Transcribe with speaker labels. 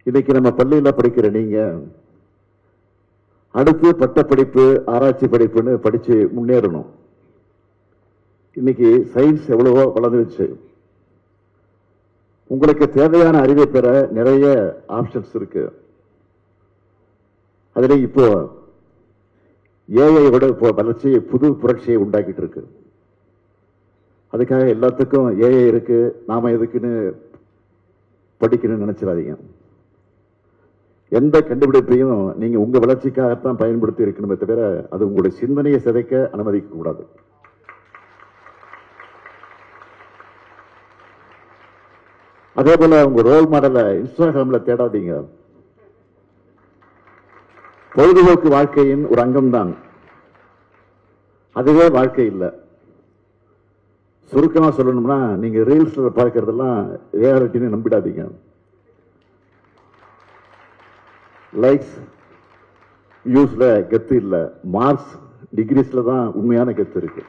Speaker 1: இன்னைக்கு நம்ம பள்ளியில படிக்கிற நீங்க அடுத்து பட்டப்படிப்பு ஆராய்ச்சி படிப்புன்னு படிச்சு முன்னேறணும். இன்னைக்கு சயின்ஸ் எவ்வளவோ வளர்ந்துருச்சு. உங்களுக்கு தேவையான அறிவை பெற நிறைய ஆப்ஷன்ஸ் இருக்கு. அதுல இப்போ ஏஐயோட இப்போ வளர்ச்சி புது புரட்சியை உண்டாக்கிட்டு இருக்கு. அதுக்காக எல்லாத்துக்கும் ஏஐ இருக்கு, நாம எதுக்குன்னு படிக்கணும்னு நினைச்சிடாதீங்க. எந்த கண்டுபிடிப்பையும் நீங்க உங்க வளர்ச்சிக்காகத்தான் பயன்படுத்தி இருக்கணுமே தவிர அது உங்களுடைய சிந்தனையை சிதைக்க அனுமதிக்க கூடாது. அதே போல உங்க ரோல் மாடலை இன்ஸ்டாகிராம்ல தேடாதீங்க. பொழுதுபோக்கு வாழ்க்கையின் ஒரு அங்கம்தான், அதுவே வாழ்க்கை இல்லை. சுருக்கமா சொல்லணும்னா நீங்க ரீல்ஸ்ல பார்க்கறதெல்லாம் ரியாலிட்டின்னு நம்பிடாதீங்க. லைக்ஸ் வியூஸ்ல கெத்து இல்ல, மார்க்ஸ் டிகிரிஸ்ல தான் உண்மையான கெத்து இருக்கு.